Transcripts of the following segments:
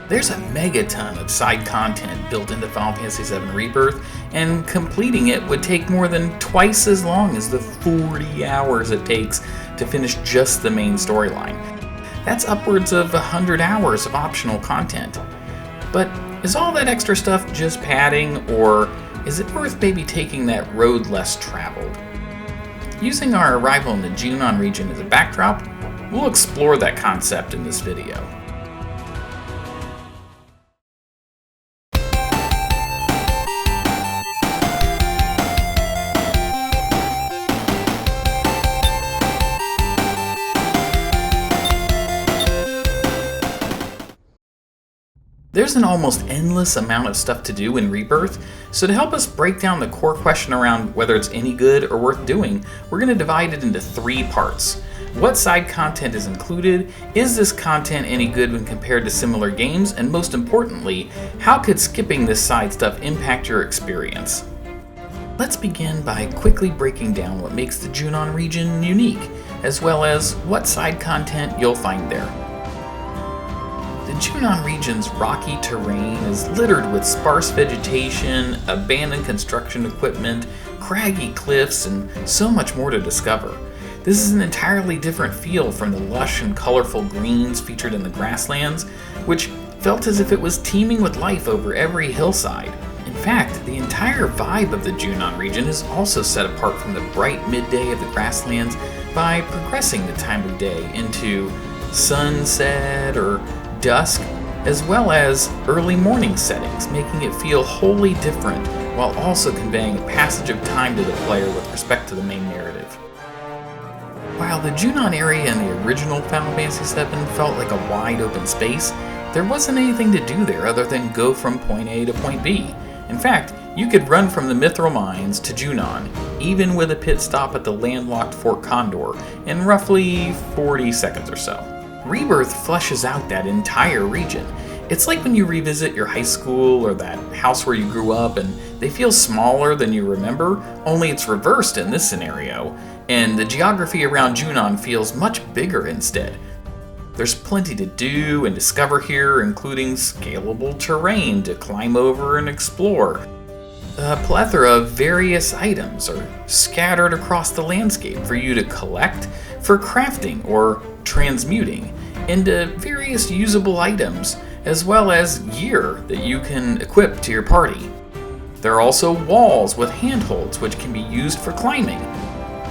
There's a megaton of side content built into Final Fantasy VII Rebirth, and completing it would take more than twice as long as the 40 hours it takes to finish just the main storyline. That's upwards of 100 hours of optional content. But is all that extra stuff just padding, or is it worth maybe taking that road less traveled? Using our arrival in the Junon region as a backdrop, we'll explore that concept in this video. There's an almost endless amount of stuff to do in Rebirth, so to help us break down the core question around whether it's any good or worth doing, we're going to divide it into 3 parts. What side content is included? Is this content any good when compared to similar games? And most importantly, how could skipping this side stuff impact your experience? Let's begin by quickly breaking down what makes the Junon region unique, as well as what side content you'll find there. The Junon region's rocky terrain is littered with sparse vegetation, abandoned construction equipment, craggy cliffs, and so much more to discover. This is an entirely different feel from the lush and colorful greens featured in the grasslands, which felt as if it was teeming with life over every hillside. In fact, the entire vibe of the Junon region is also set apart from the bright midday of the grasslands by progressing the time of day into sunset or dusk, as well as early morning settings, making it feel wholly different while also conveying a passage of time to the player with respect to the main narrative. While the Junon area in the original Final Fantasy VII felt like a wide open space, there wasn't anything to do there other than go from point A to point B. In fact, you could run from the Mithril Mines to Junon, even with a pit stop at the landlocked Fort Condor, in roughly 40 seconds or so. Rebirth fleshes out that entire region. It's like when you revisit your high school or that house where you grew up and they feel smaller than you remember, only it's reversed in this scenario, and the geography around Junon feels much bigger instead. There's plenty to do and discover here, including scalable terrain to climb over and explore. A plethora of various items are scattered across the landscape for you to collect, for crafting or transmuting into various usable items, as well as gear that you can equip to your party. There are also walls with handholds which can be used for climbing.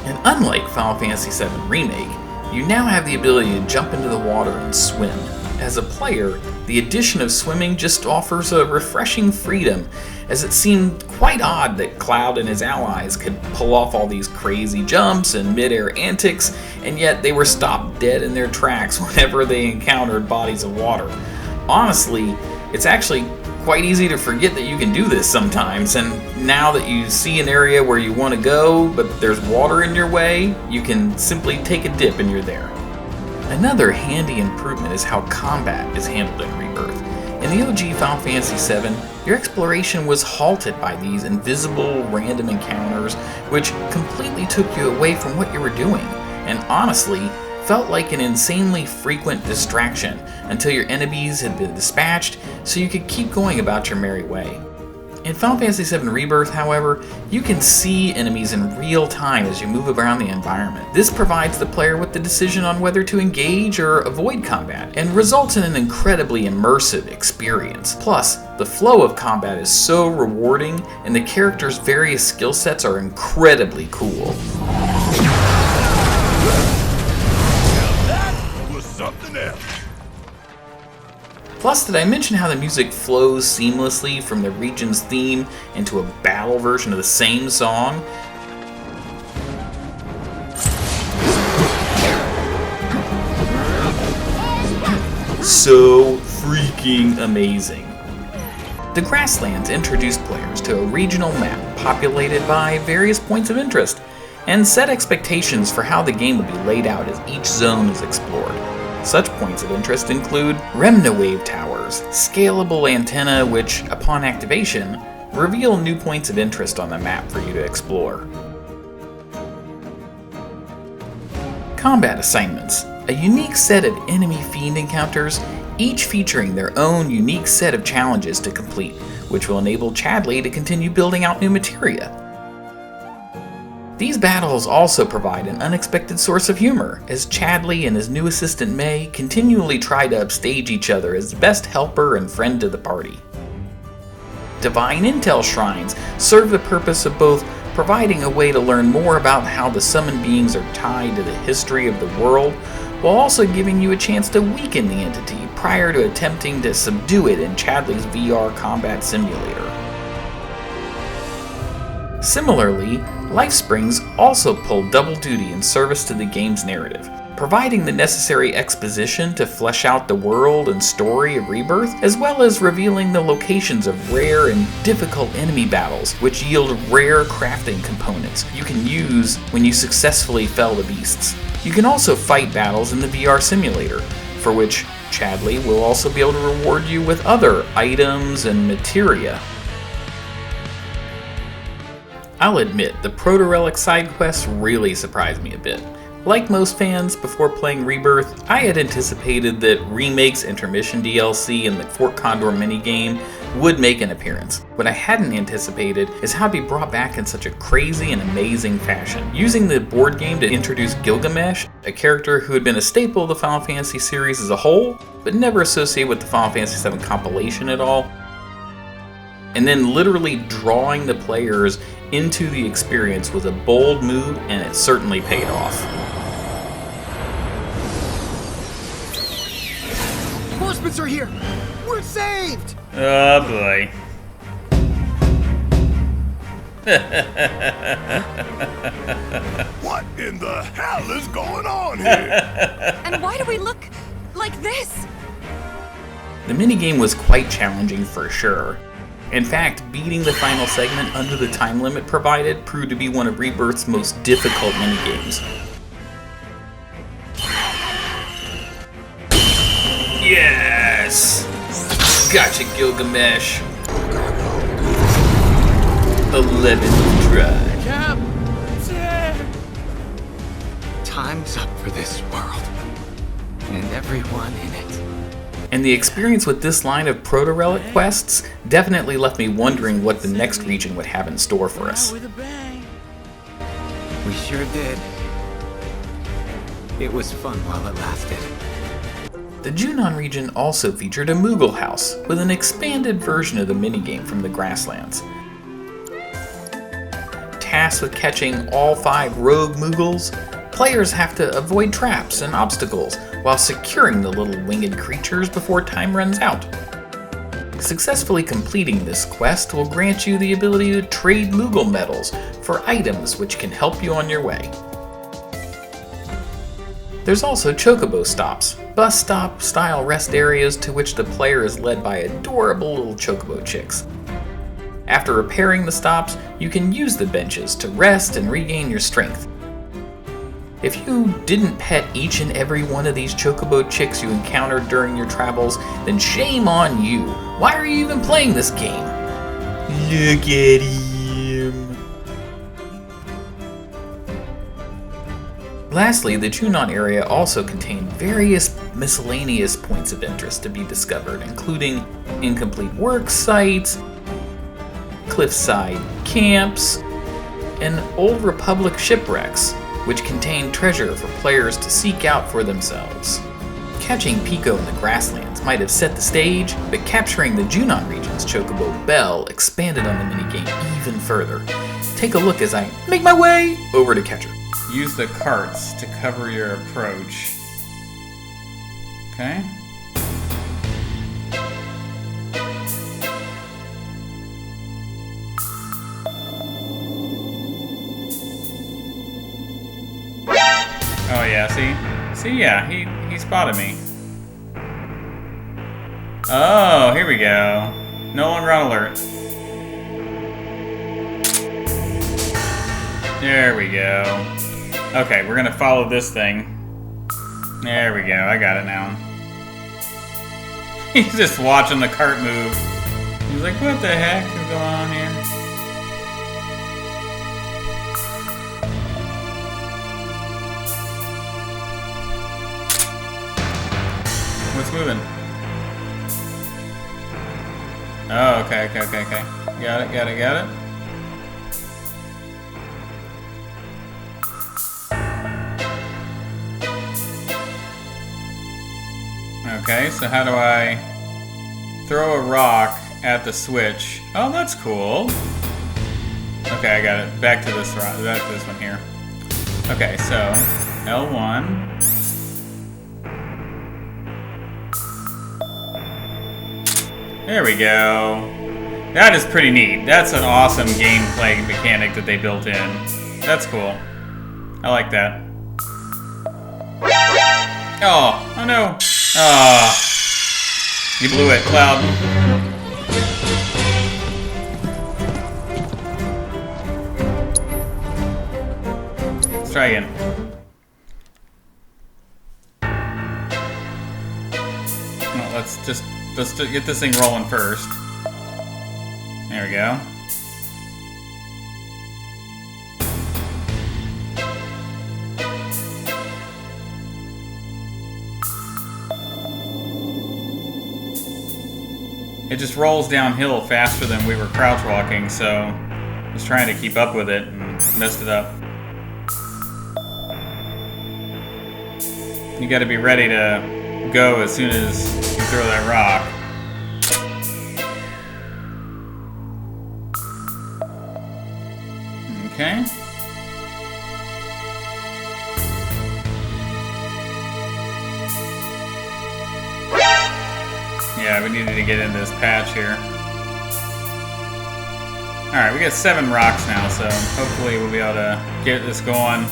And unlike Final Fantasy VII Remake, you now have the ability to jump into the water and swim. As a player, the addition of swimming just offers a refreshing freedom, as it seemed quite odd that Cloud and his allies could pull off all these crazy jumps and mid-air antics, and yet they were stopped dead in their tracks whenever they encountered bodies of water. Honestly, it's actually quite easy to forget that you can do this sometimes, and now that you see an area where you want to go, but there's water in your way, you can simply take a dip and you're there. Another handy improvement is how combat is handled in Rebirth. In the OG Final Fantasy VII, your exploration was halted by these invisible random encounters, which completely took you away from what you were doing, and honestly, felt like an insanely frequent distraction until your enemies had been dispatched so you could keep going about your merry way. In Final Fantasy VII Rebirth, however, you can see enemies in real time as you move around the environment. This provides the player with the decision on whether to engage or avoid combat, and results in an incredibly immersive experience. Plus, the flow of combat is so rewarding, and the character's various skill sets are incredibly cool. Plus, did I mention how the music flows seamlessly from the region's theme into a battle version of the same song? So freaking amazing. The Grasslands introduced players to a regional map populated by various points of interest, and set expectations for how the game would be laid out as each zone is explored. Such points of interest include Remna wave towers, scalable antenna which, upon activation, reveal new points of interest on the map for you to explore. Combat assignments, a unique set of enemy fiend encounters each featuring their own unique set of challenges to complete, which will enable Chadley to continue building out new materia. These battles also provide an unexpected source of humor, as Chadley and his new assistant May continually try to upstage each other as the best helper and friend to the party. Divine Intel Shrines serve the purpose of both providing a way to learn more about how the summoned beings are tied to the history of the world, while also giving you a chance to weaken the entity prior to attempting to subdue it in Chadley's VR combat simulator. Similarly, Life Springs also pull double duty in service to the game's narrative, providing the necessary exposition to flesh out the world and story of Rebirth, as well as revealing the locations of rare and difficult enemy battles, which yield rare crafting components you can use when you successfully fell the beasts. You can also fight battles in the VR simulator, for which Chadley will also be able to reward you with other items and materia. I'll admit, the Proto-Relic side quests really surprised me a bit. Like most fans, before playing Rebirth, I had anticipated that Remake's intermission DLC and the Fort Condor minigame would make an appearance. What I hadn't anticipated is how it'd be brought back in such a crazy and amazing fashion, using the board game to introduce Gilgamesh, a character who had been a staple of the Final Fantasy series as a whole, but never associated with the Final Fantasy VII compilation at all, and then literally drawing the players into the experience was a bold move, and it certainly paid off. Horsemen are here! We're saved! Oh boy. What in the hell is going on here? And why do we look like this? The minigame was quite challenging for sure. In fact, beating the final segment under the time limit provided proved to be one of Rebirth's most difficult minigames. Yes! Gotcha, Gilgamesh! 11th try. Captain! Time's up for this world. And everyone in it. And the experience with this line of Proto-Relic quests definitely left me wondering what the next region would have in store for us. We sure did. It was fun while it lasted. The Junon region also featured a Moogle house, with an expanded version of the minigame from the Grasslands. Tasked with catching all 5 rogue Moogles, players have to avoid traps and obstacles while securing the little winged creatures before time runs out. Successfully completing this quest will grant you the ability to trade Moogle medals for items which can help you on your way. There's also Chocobo stops, bus stop style rest areas to which the player is led by adorable little Chocobo chicks. After repairing the stops, you can use the benches to rest and regain your strength. If you didn't pet each and every one of these Chocobo chicks you encountered during your travels, then shame on you. Why are you even playing this game? Look at him. Lastly, the Junon area also contained various miscellaneous points of interest to be discovered, including incomplete work sites, cliffside camps, and Old Republic shipwrecks, which contain treasure for players to seek out for themselves. Catching Pico in the Grasslands might have set the stage, but capturing the Junon region's Chocobo Belle expanded on the minigame even further. Take a look as I make my way over to catch her. Use the carts to cover your approach. Okay. Oh yeah, see, yeah, he spotted me. Oh, here we go. No longer on alert. There we go. Okay, we're gonna follow this thing. There we go, I got it now. He's just watching the cart move. He's like, what the heck is going on here? What's moving? Oh, okay. Got it. Okay, so how do I throw a rock at the switch? Oh, that's cool. Okay, I got it. Back to this rock. Back to this one here. Okay, so L1. There we go. That is pretty neat. That's an awesome gameplay mechanic that they built in. That's cool. I like that. Oh no. Oh. You blew it, Cloud. Let's try again. No, let's get this thing rolling first. There we go. It just rolls downhill faster than we were crouch walking, so I was trying to keep up with it and messed it up. You gotta be ready to go as soon as you throw that rock. Okay. Yeah, we needed to get into this patch here. Alright, we got 7 rocks now, so hopefully we'll be able to get this going.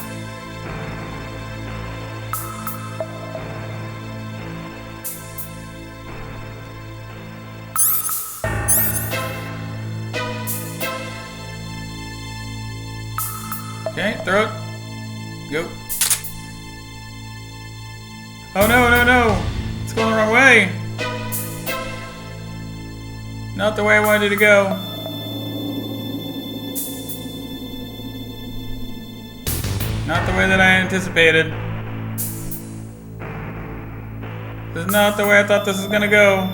Okay, throw it. Go. Oh no! It's going the wrong way! Not the way I wanted it to go. Not the way that I anticipated. This is not the way I thought this was gonna go.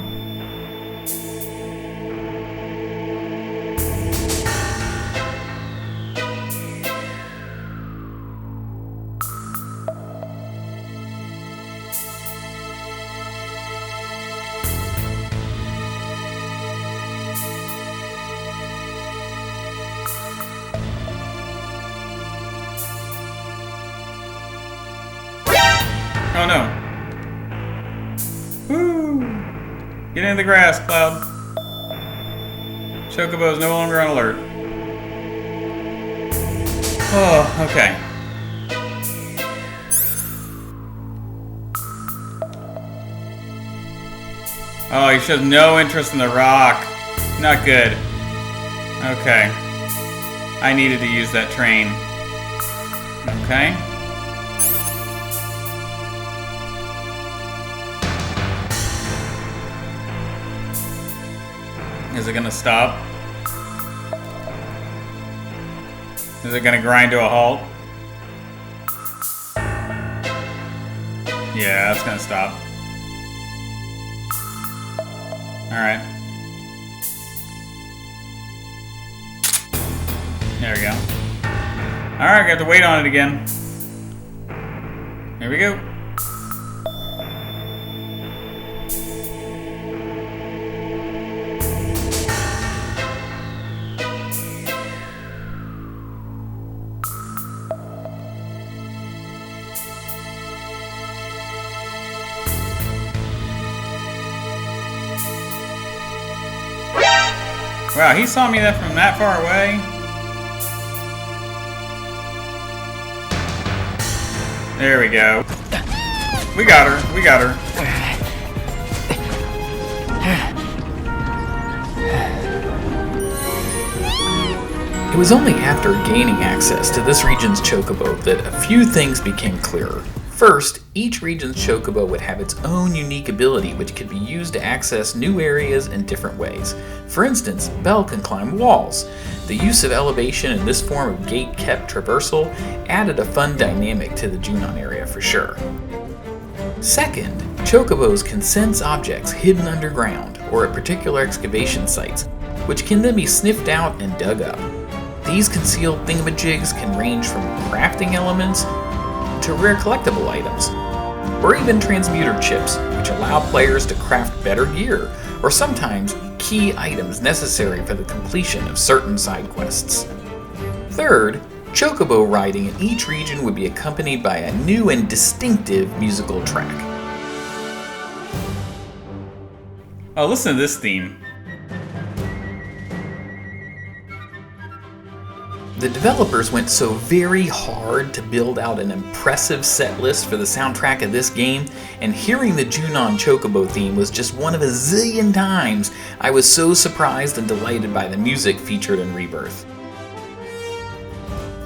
Oh no. Woo! Get in the grass, Cloud. Chocobo is no longer on alert. Oh, okay. Oh, he shows no interest in the rock. Not good. Okay. I needed to use that train. Okay. Is it gonna stop? Is it gonna grind to a halt? Yeah, it's gonna stop. Alright. There we go. Alright, got to wait on it again. Here we go. Wow, he saw me from that far away. There we go. We got her. We got her. It was only after gaining access to this region's Chocobo that a few things became clearer. First, each region's Chocobo would have its own unique ability which could be used to access new areas in different ways. For instance, Belle can climb walls. The use of elevation in this form of gate-kept traversal added a fun dynamic to the Junon area for sure. Second, Chocobos can sense objects hidden underground or at particular excavation sites, which can then be sniffed out and dug up. These concealed thingamajigs can range from crafting elements to rare collectible items, or even transmuter chips, which allow players to craft better gear, or sometimes key items necessary for the completion of certain side quests. Third, Chocobo riding in each region would be accompanied by a new and distinctive musical track. Oh, listen to this theme. The developers went so very hard to build out an impressive set list for the soundtrack of this game, and hearing the Junon Chocobo theme was just one of a zillion times I was so surprised and delighted by the music featured in Rebirth.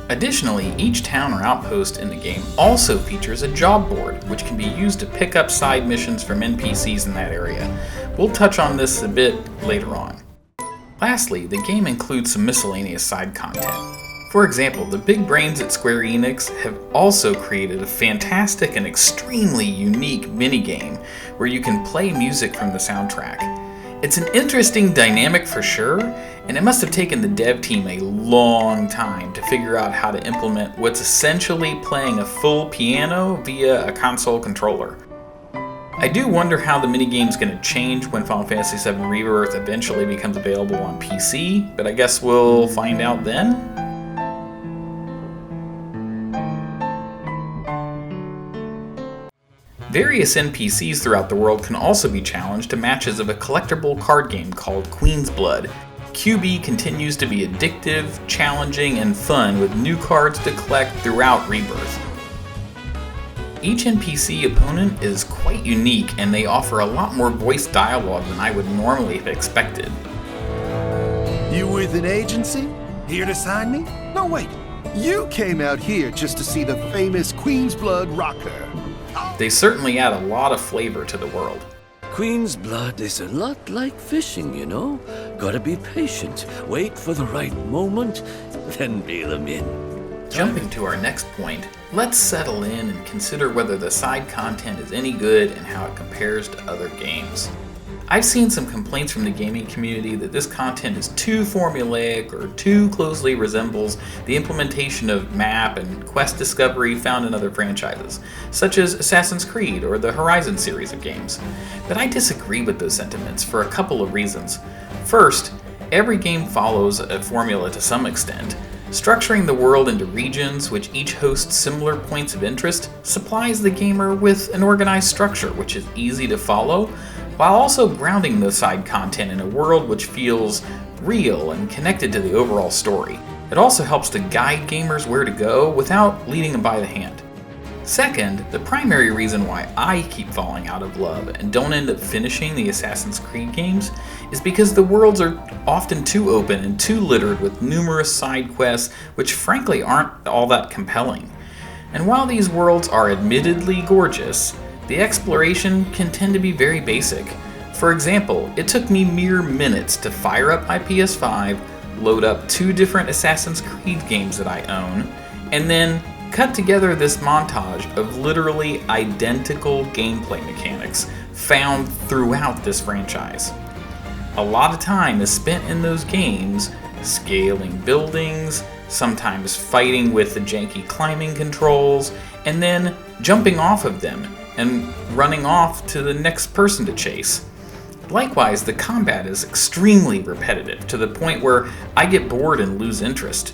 Additionally, each town or outpost in the game also features a job board, which can be used to pick up side missions from NPCs in that area. We'll touch on this a bit later on. Lastly, the game includes some miscellaneous side content. For example, the big brains at Square Enix have also created a fantastic and extremely unique minigame where you can play music from the soundtrack. It's an interesting dynamic for sure, and it must have taken the dev team a long time to figure out how to implement what's essentially playing a full piano via a console controller. I do wonder how the minigame's going to change when Final Fantasy VII Rebirth eventually becomes available on PC, but I guess we'll find out then? Various NPCs throughout the world can also be challenged to matches of a collectible card game called Queen's Blood. QB continues to be addictive, challenging, and fun with new cards to collect throughout Rebirth. Each NPC opponent is quite unique, and they offer a lot more voice dialogue than I would normally have expected. You with an agency? Here to sign me? No, wait. You came out here just to see the famous Queen's Blood rocker. They certainly add a lot of flavor to the world. Queen's blood is a lot like fishing, you know? Gotta be patient, wait for the right moment, then reel them in. Jumping to our next point, let's settle in and consider whether the side content is any good and how it compares to other games. I've seen some complaints from the gaming community that this content is too formulaic or too closely resembles the implementation of map and quest discovery found in other franchises, such as Assassin's Creed or the Horizon series of games. But I disagree with those sentiments for a couple of reasons. First, every game follows a formula to some extent. Structuring the world into regions which each host similar points of interest supplies the gamer with an organized structure which is easy to follow, while also grounding the side content in a world which feels real and connected to the overall story. It also helps to guide gamers where to go without leading them by the hand. Second, the primary reason why I keep falling out of love and don't end up finishing the Assassin's Creed games is because the worlds are often too open and too littered with numerous side quests which frankly aren't all that compelling. And while these worlds are admittedly gorgeous, the exploration can tend to be very basic. For example, it took me mere minutes to fire up my PS5, load up 2 different Assassin's Creed games that I own, and then cut together this montage of literally identical gameplay mechanics found throughout this franchise. A lot of time is spent in those games scaling buildings, sometimes fighting with the janky climbing controls, and then jumping off of them and running off to the next person to chase. Likewise, the combat is extremely repetitive to the point where I get bored and lose interest.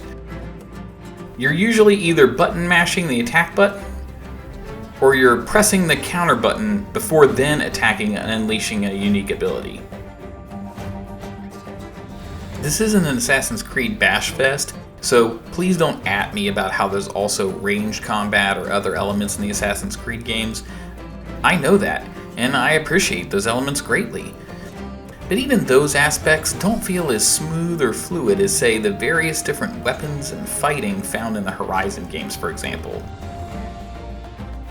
You're usually either button mashing the attack button, or you're pressing the counter button before then attacking and unleashing a unique ability. This isn't an Assassin's Creed bash fest, so please don't at me about how there's also ranged combat or other elements in the Assassin's Creed games. I know that, and I appreciate those elements greatly. But even those aspects don't feel as smooth or fluid as, say, the various different weapons and fighting found in the Horizon games, for example.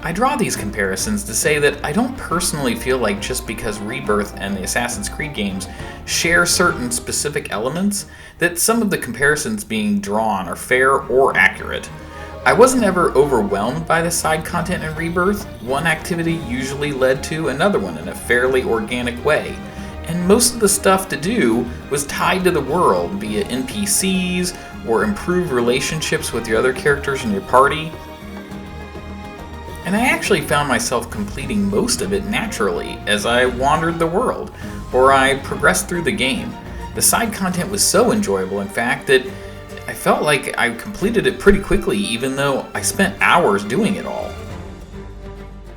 I draw these comparisons to say that I don't personally feel like just because Rebirth and the Assassin's Creed games share certain specific elements, that some of the comparisons being drawn are fair or accurate. I wasn't ever overwhelmed by the side content in Rebirth. One activity usually led to another one in a fairly organic way, and most of the stuff to do was tied to the world via NPCs or improved relationships with your other characters in your party. And I actually found myself completing most of it naturally as I wandered the world, or I progressed through the game. The side content was so enjoyable, in fact, that I felt like I completed it pretty quickly, even though I spent hours doing it all.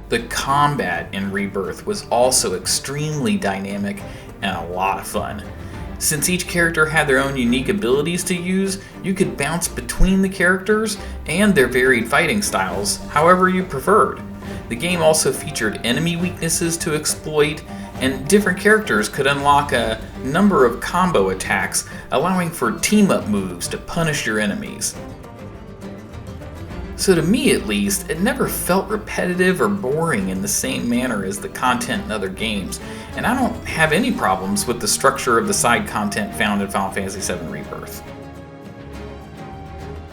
The combat in Rebirth was also extremely dynamic and a lot of fun. Since each character had their own unique abilities to use, you could bounce between the characters and their varied fighting styles, however you preferred. The game also featured enemy weaknesses to exploit, and different characters could unlock a number of combo attacks, allowing for team-up moves to punish your enemies. So to me at least, it never felt repetitive or boring in the same manner as the content in other games, and I don't have any problems with the structure of the side content found in Final Fantasy VII Rebirth.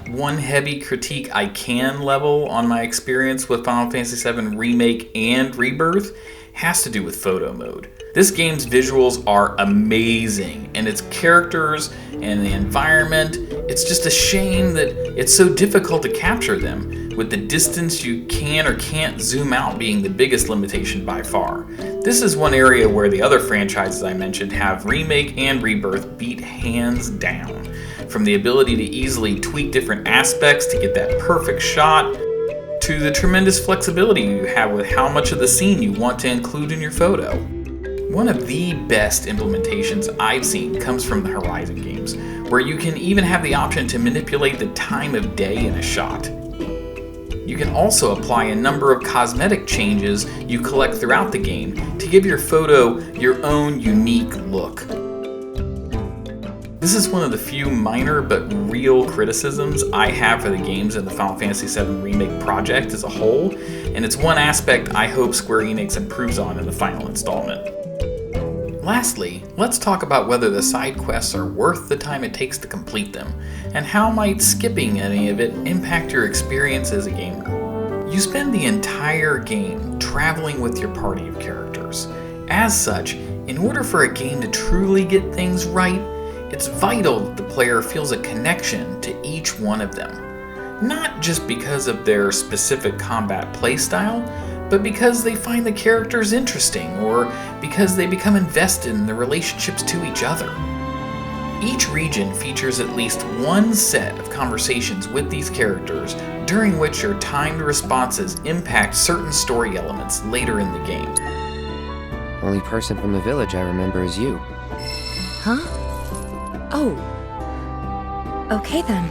One heavy critique I can level on my experience with Final Fantasy VII Remake and Rebirth has to do with photo mode. This game's visuals are amazing, and its characters and the environment, it's just a shame that it's so difficult to capture them, with the distance you can or can't zoom out being the biggest limitation by far. This is one area where the other franchises I mentioned have Remake and Rebirth beat hands down. From the ability to easily tweak different aspects to get that perfect shot, to the tremendous flexibility you have with how much of the scene you want to include in your photo. One of the best implementations I've seen comes from the Horizon games, where you can even have the option to manipulate the time of day in a shot. You can also apply a number of cosmetic changes you collect throughout the game to give your photo your own unique look. This is one of the few minor but real criticisms I have for the games in the Final Fantasy VII Remake project as a whole, and it's one aspect I hope Square Enix improves on in the final installment. Lastly, let's talk about whether the side quests are worth the time it takes to complete them, and how might skipping any of it impact your experience as a gamer. You spend the entire game traveling with your party of characters. As such, in order for a game to truly get things right, it's vital that the player feels a connection to each one of them. Not just because of their specific combat playstyle, but because they find the characters interesting or because they become invested in the relationships to each other. Each region features at least one set of conversations with these characters during which your timed responses impact certain story elements later in the game. Only person from the village I remember is you. Huh? Oh. Okay then.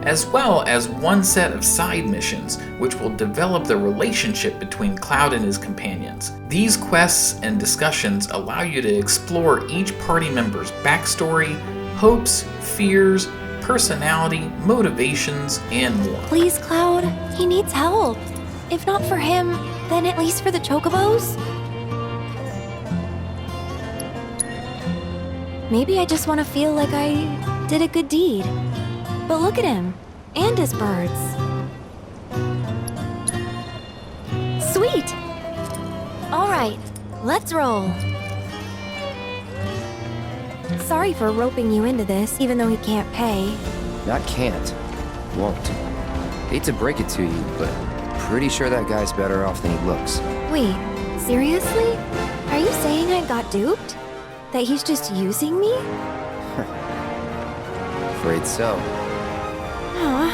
As well as one set of side missions, which will develop the relationship between Cloud and his companions. These quests and discussions allow you to explore each party member's backstory, hopes, fears, personality, motivations, and more. Please, Cloud. He needs help. If not for him, then at least for the Chocobos? Maybe I just want to feel like I did a good deed. But look at him, and his birds. Sweet! Alright, let's roll. Sorry for roping you into this, even though he can't pay. Not can't. Won't. Hate to break it to you, but pretty sure that guy's better off than he looks. Wait, seriously? Are you saying I got duped? That he's just using me? Afraid so. Aw,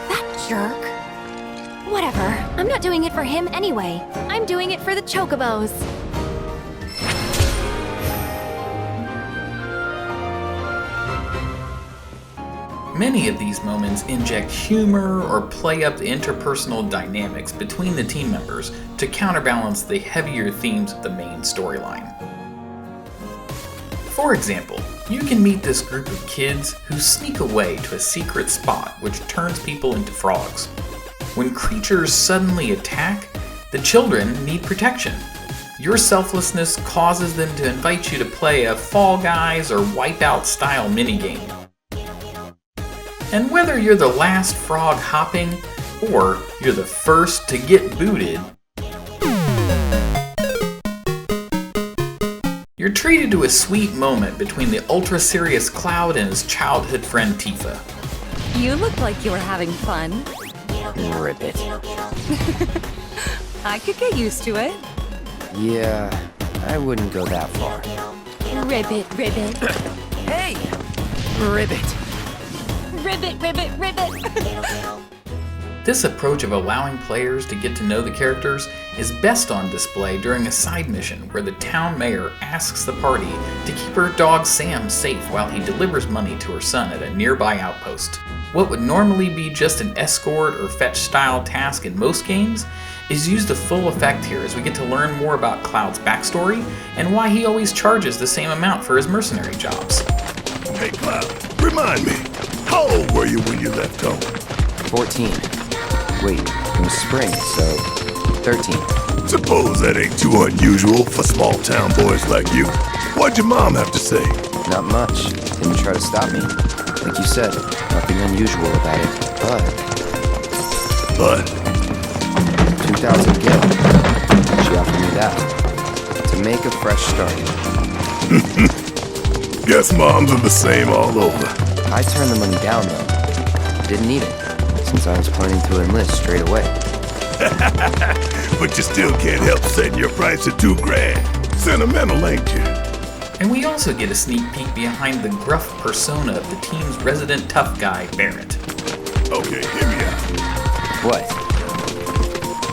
that jerk. Whatever, I'm not doing it for him anyway. I'm doing it for the Chocobos. Many of these moments inject humor or play up the interpersonal dynamics between the team members to counterbalance the heavier themes of the main storyline. For example, you can meet this group of kids who sneak away to a secret spot which turns people into frogs. When creatures suddenly attack, the children need protection. Your selflessness causes them to invite you to play a Fall Guys or Wipeout style minigame. And whether you're the last frog hopping, or you're the first to get booted, you're treated to a sweet moment between the ultra-serious Cloud and his childhood friend Tifa. You look like you were having fun. Ribbit. I could get used to it. Yeah, I wouldn't go that far. Ribbit, ribbit. Hey! Ribbit. Ribbit, ribbit, ribbit. This approach of allowing players to get to know the characters is best on display during a side mission where the town mayor asks the party to keep her dog Sam safe while he delivers money to her son at a nearby outpost. What would normally be just an escort or fetch style task in most games is used to full effect here as we get to learn more about Cloud's backstory and why he always charges the same amount for his mercenary jobs. Hey, Cloud, remind me, how old were you when you left home? 14. Wait, it was spring, so 13. Suppose that ain't too unusual for small-town boys like you. What'd your mom have to say? Not much. Didn't try to stop me. Like you said, nothing unusual about it. But 2,000 gil. She offered me that. To make a fresh start. guess moms are the same all over. I turned the money down, though. Didn't need it, since I was planning to enlist straight away. But you still can't help setting your price at $2,000. Sentimental, ain't you? And we also get a sneak peek behind the gruff persona of the team's resident tough guy, Barret. Okay, hear me out. What?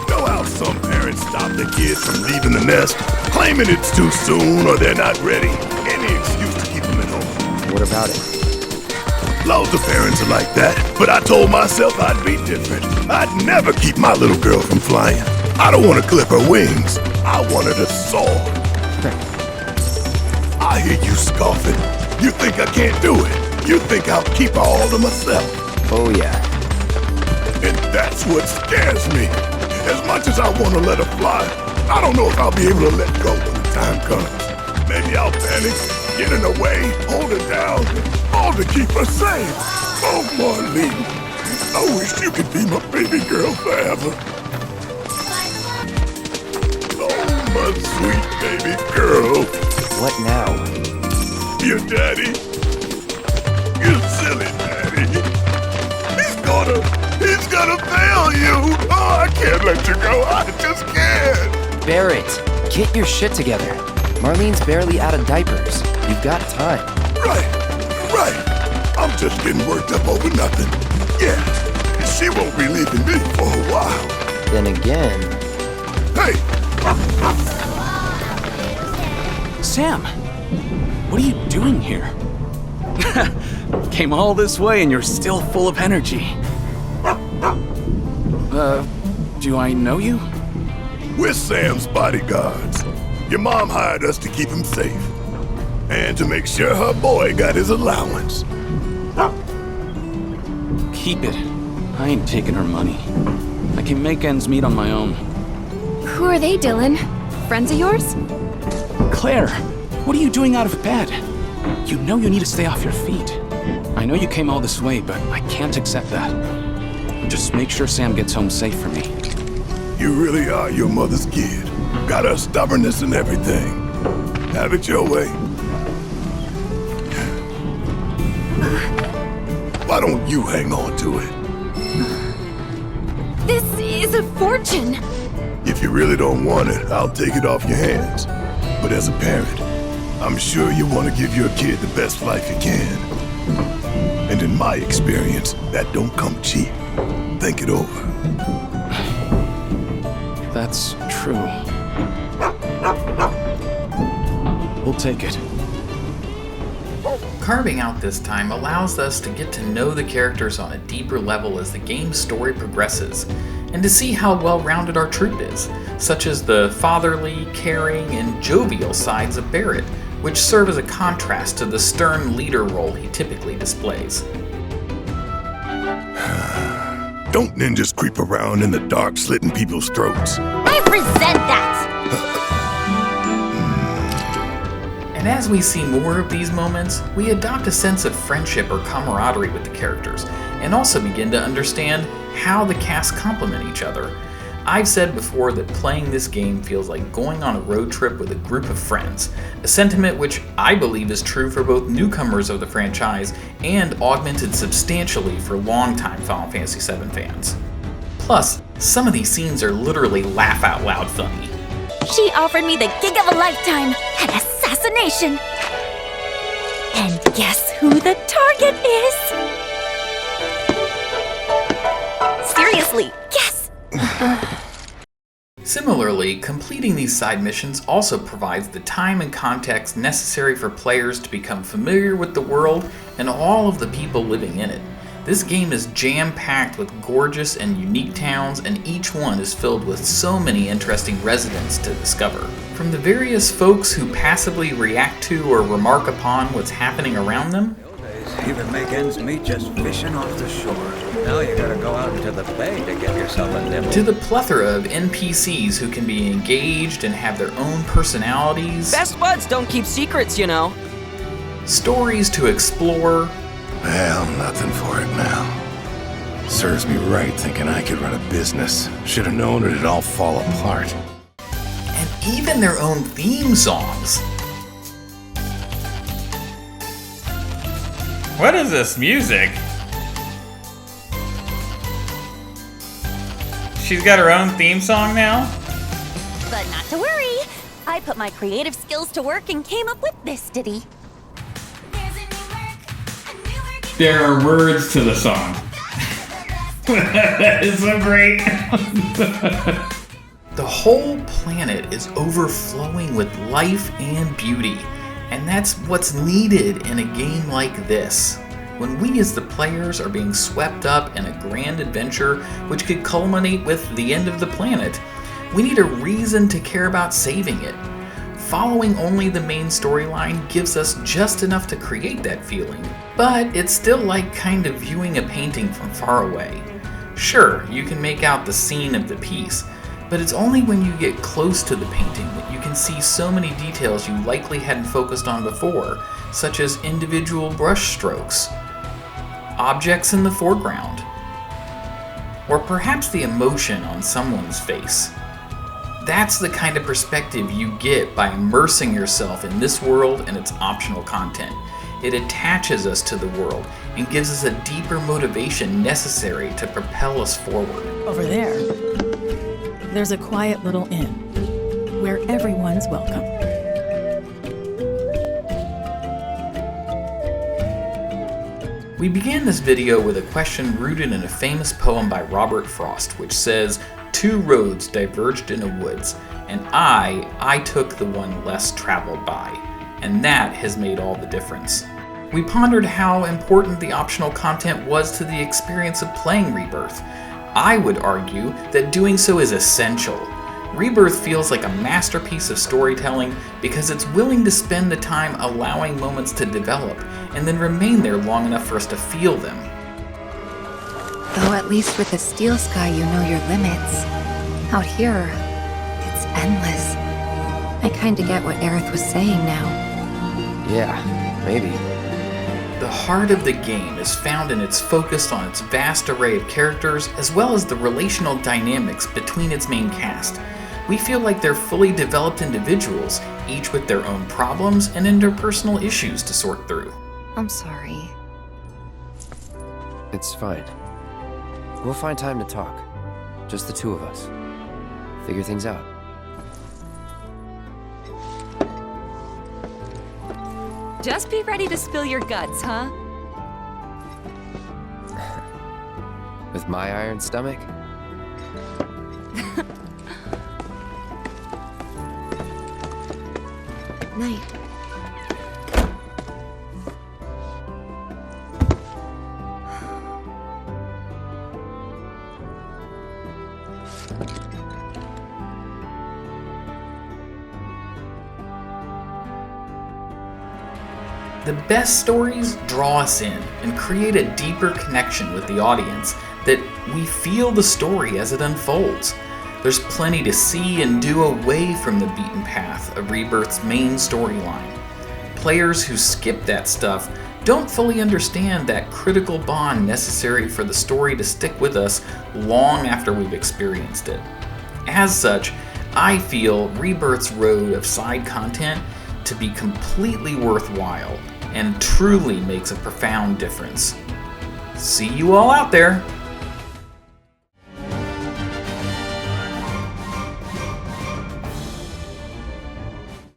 Know how some parents stop their kids from leaving the nest, claiming it's too soon or they're not ready. Any excuse to keep them at home. What about it? Loads of parents are like that, but I told myself I'd be different. I'd never keep my little girl from flying. I don't want to clip her wings. I want her to soar. I hear you scoffing. You think I can't do it. You think I'll keep her all to myself. Oh, yeah. And that's what scares me. As much as I want to let her fly, I don't know if I'll be able to let go when the time comes. Maybe I'll panic, get in her way, hold her down, all to keep her safe. Oh, Marlene, I wish you could be my baby girl forever. Oh, my sweet baby girl. What now? Your daddy. You silly daddy. He's gonna fail you. Oh, I can't let you go. I just can't. Barret, get your shit together. Marlene's barely out of diapers. You've got time. Right. I'm just getting worked up over nothing. Yeah, she won't be leaving me for a while. Then again... Hey! Sam, what are you doing here? Came all this way and you're still full of energy. Do I know you? We're Sam's bodyguards. Your mom hired us to keep him safe. And to make sure her boy got his allowance. Keep it. I ain't taking her money. I can make ends meet on my own. Who are they, Dylan? Friends of yours? Claire, what are you doing out of bed? You know you need to stay off your feet. I know you came all this way, but I can't accept that. Just make sure Sam gets home safe for me. You really are your mother's kid. Got her stubbornness and everything. Have it your way. Why don't you hang on to it? This is a fortune. If you really don't want it, I'll take it off your hands. But as a parent, I'm sure you want to give your kid the best life you can. And in my experience, that don't come cheap. Think it over. That's true. We'll take it. Carving out this time allows us to get to know the characters on a deeper level as the game's story progresses, and to see how well-rounded our troop is, such as the fatherly, caring, and jovial sides of Barret, which serve as a contrast to the stern leader role he typically displays. Don't ninjas creep around in the dark, slitting people's throats. I resent that! And as we see more of these moments, we adopt a sense of friendship or camaraderie with the characters, and also begin to understand how the casts complement each other. I've said before that playing this game feels like going on a road trip with a group of friends, a sentiment which I believe is true for both newcomers of the franchise and augmented substantially for longtime Final Fantasy VII fans. Plus, some of these scenes are literally laugh-out-loud funny. She offered me the gig of a lifetime, an assassination. And guess who the target is? Seriously, guess! Similarly, completing these side missions also provides the time and context necessary for players to become familiar with the world and all of the people living in it. This game is jam-packed with gorgeous and unique towns, and each one is filled with so many interesting residents to discover. From the various folks who passively react to or remark upon what's happening around them, you can make ends meet just fishing off the shore. Now you gotta go out into the bay to get yourself a nibble. to the plethora of NPCs who can be engaged and have their own personalities, Best buds don't keep secrets, you know. stories to explore, Well, nothing for it now. Serves me right thinking I could run a business. Should have known it'd all fall apart. and even their own theme songs. What is this music? She's got her own theme song now? But not to worry. I put my creative skills to work and came up with this ditty. There are words to the song. That is so great. The whole planet is overflowing with life and beauty, and that's what's needed in a game like this. When we as the players are being swept up in a grand adventure which could culminate with the end of the planet, we need a reason to care about saving it. Following only the main storyline gives us just enough to create that feeling, but it's still like kind of viewing a painting from far away. Sure, you can make out the scene of the piece, but it's only when you get close to the painting that you can see so many details you likely hadn't focused on before, such as individual brush strokes, objects in the foreground, or perhaps the emotion on someone's face. That's the kind of perspective you get by immersing yourself in this world and its optional content. It attaches us to the world and gives us a deeper motivation necessary to propel us forward. Over there, there's a quiet little inn where everyone's welcome. We began this video with a question rooted in a famous poem by Robert Frost, which says, "Two roads diverged in a woods, and I took the one less traveled by, and that has made all the difference." We pondered how important the optional content was to the experience of playing Rebirth. I would argue that doing so is essential. Rebirth feels like a masterpiece of storytelling because it's willing to spend the time allowing moments to develop and then remain there long enough for us to feel them. Though at least with the Steel Sky you know your limits. Out here, it's endless. I kinda get what Aerith was saying now. Yeah, maybe. The heart of the game is found in its focus on its vast array of characters as well as the relational dynamics between its main cast. We feel like they're fully developed individuals, each with their own problems and interpersonal issues to sort through. I'm sorry. It's fine. We'll find time to talk. Just the two of us. Figure things out. Just be ready to spill your guts, huh? With my iron stomach? Night. The best stories draw us in and create a deeper connection with the audience that we feel the story as it unfolds. There's plenty to see and do away from the beaten path of Rebirth's main storyline. Players who skip that stuff don't fully understand that critical bond necessary for the story to stick with us long after we've experienced it. As such, I feel Rebirth's road of side content to be completely worthwhile and truly makes a profound difference. See you all out there!